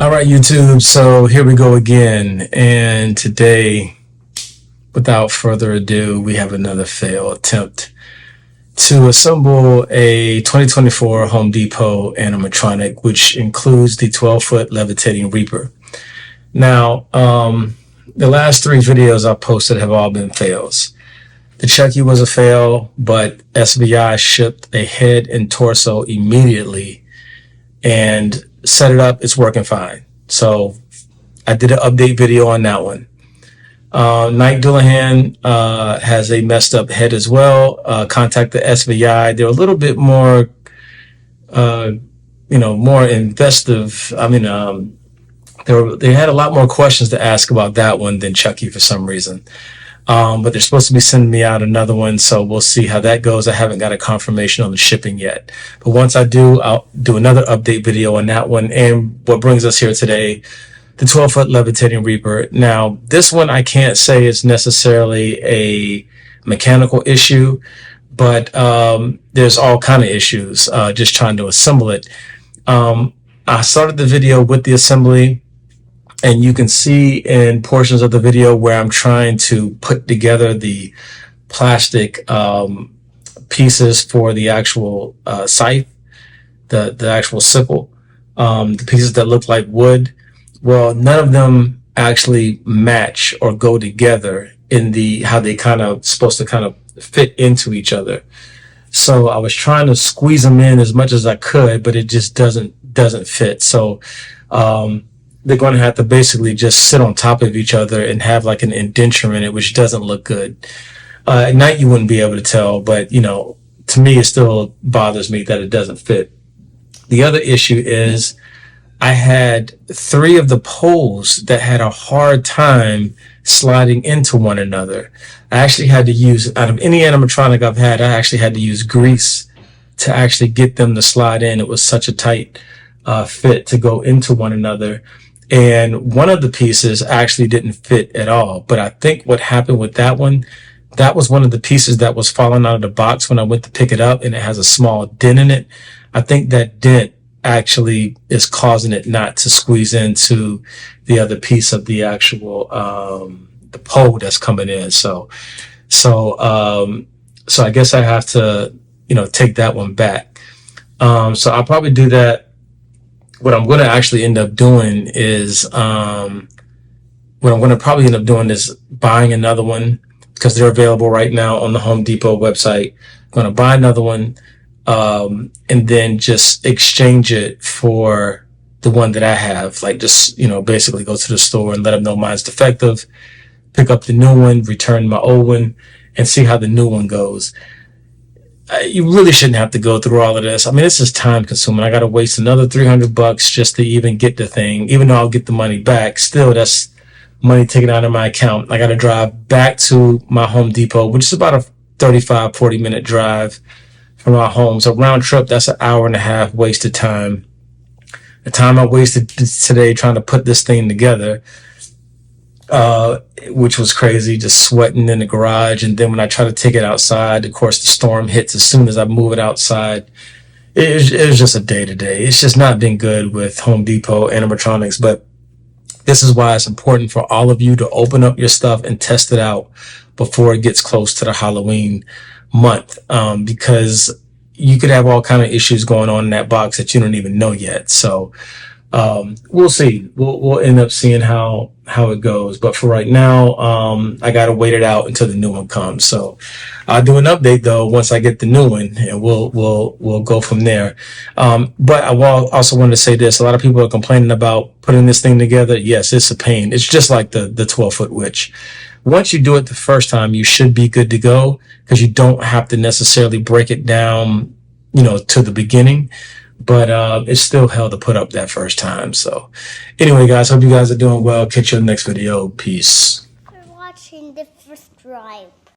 All right, YouTube, so here we go again, and today, without further ado, we have another fail attempt to assemble a 2024 Home Depot animatronic, which includes the 12-foot Levitating Reaper. Now, the last 3 videos I posted have all been fails. The Chucky was a fail, but SVI shipped a head and torso immediately and set it up. It's working fine. So I did an update video on that one. Knight Dullahan has a messed up head as well. Contact the SVI. They're a little bit more, more investive. I mean, they had a lot more questions to ask about that one than Chucky for some reason. But they're supposed to be sending me out another one, so we'll see how that goes. I haven't got a confirmation on the shipping yet. But once I do, I'll do another update video on that one. And what brings us here today, the 12-foot Levitating Reaper. Now, this one I can't say is necessarily a mechanical issue, but there's all kind of issues just trying to assemble it. I started the video with the assembly, and you can see in portions of the video where I'm trying to put together the plastic pieces for the actual scythe, the actual sickle, the pieces that look like wood. Well, none of them actually match or go together in the how they kind of supposed to kind of fit into each other. So I was trying to squeeze them in as much as I could, but it just doesn't fit. So they're going to have to basically just sit on top of each other and have like an indenture in it, which doesn't look good. At night you wouldn't be able to tell, but to me it still bothers me that it doesn't fit. The other issue is I had 3 of the poles that had a hard time sliding into one another. I actually had to use, out of any animatronic I've had, I actually had to use grease to actually get them to slide in. It was such a tight fit to go into one another. And one of the pieces actually didn't fit at all. But I think what happened with that one, that was one of the pieces that was falling out of the box when I went to pick it up, and it has a small dent in it. I think that dent actually is causing it not to squeeze into the other piece of the actual the pole that's coming in. So I guess I have to take that one back. So I'll probably do that. What I'm going to actually end up doing is buying another one, because they're available right now on the Home Depot website. I'm going to buy another one, and then just exchange it for the one that I have. Like just, basically go to the store and let them know mine's defective, pick up the new one, return my old one, and see how the new one goes. You really shouldn't have to go through all of this. I mean, this is time consuming. I got to waste another $300 just to even get the thing. Even though I'll get the money back, still that's money taken out of my account. I got to drive back to my Home Depot, which is about a 35-40 minute drive from our home. So round trip, that's an hour and a half wasted time. The time I wasted today trying to put this thing together, which was crazy, just sweating in the garage. And then when I try to take it outside, of course, the storm hits as soon as I move it outside. It was just a day to day. It's just not been good with Home Depot animatronics. But this is why it's important for all of you to open up your stuff and test it out before it gets close to the Halloween month, because you could have all kind of issues going on in that box that you don't even know yet. So we'll see. We'll end up seeing how it goes. But for right now, I gotta wait it out until the new one comes. So I'll do an update though once I get the new one, and we'll go from there. But I also wanted to say this: a lot of people are complaining about putting this thing together. Yes, it's a pain. It's just like the 12-foot witch. Once you do it the first time, you should be good to go, because you don't have to necessarily break it down, to the beginning. But it's still hell to put up that first time. So anyway, guys, hope you guys are doing well. Catch you in the next video. Peace. For watching the first drive.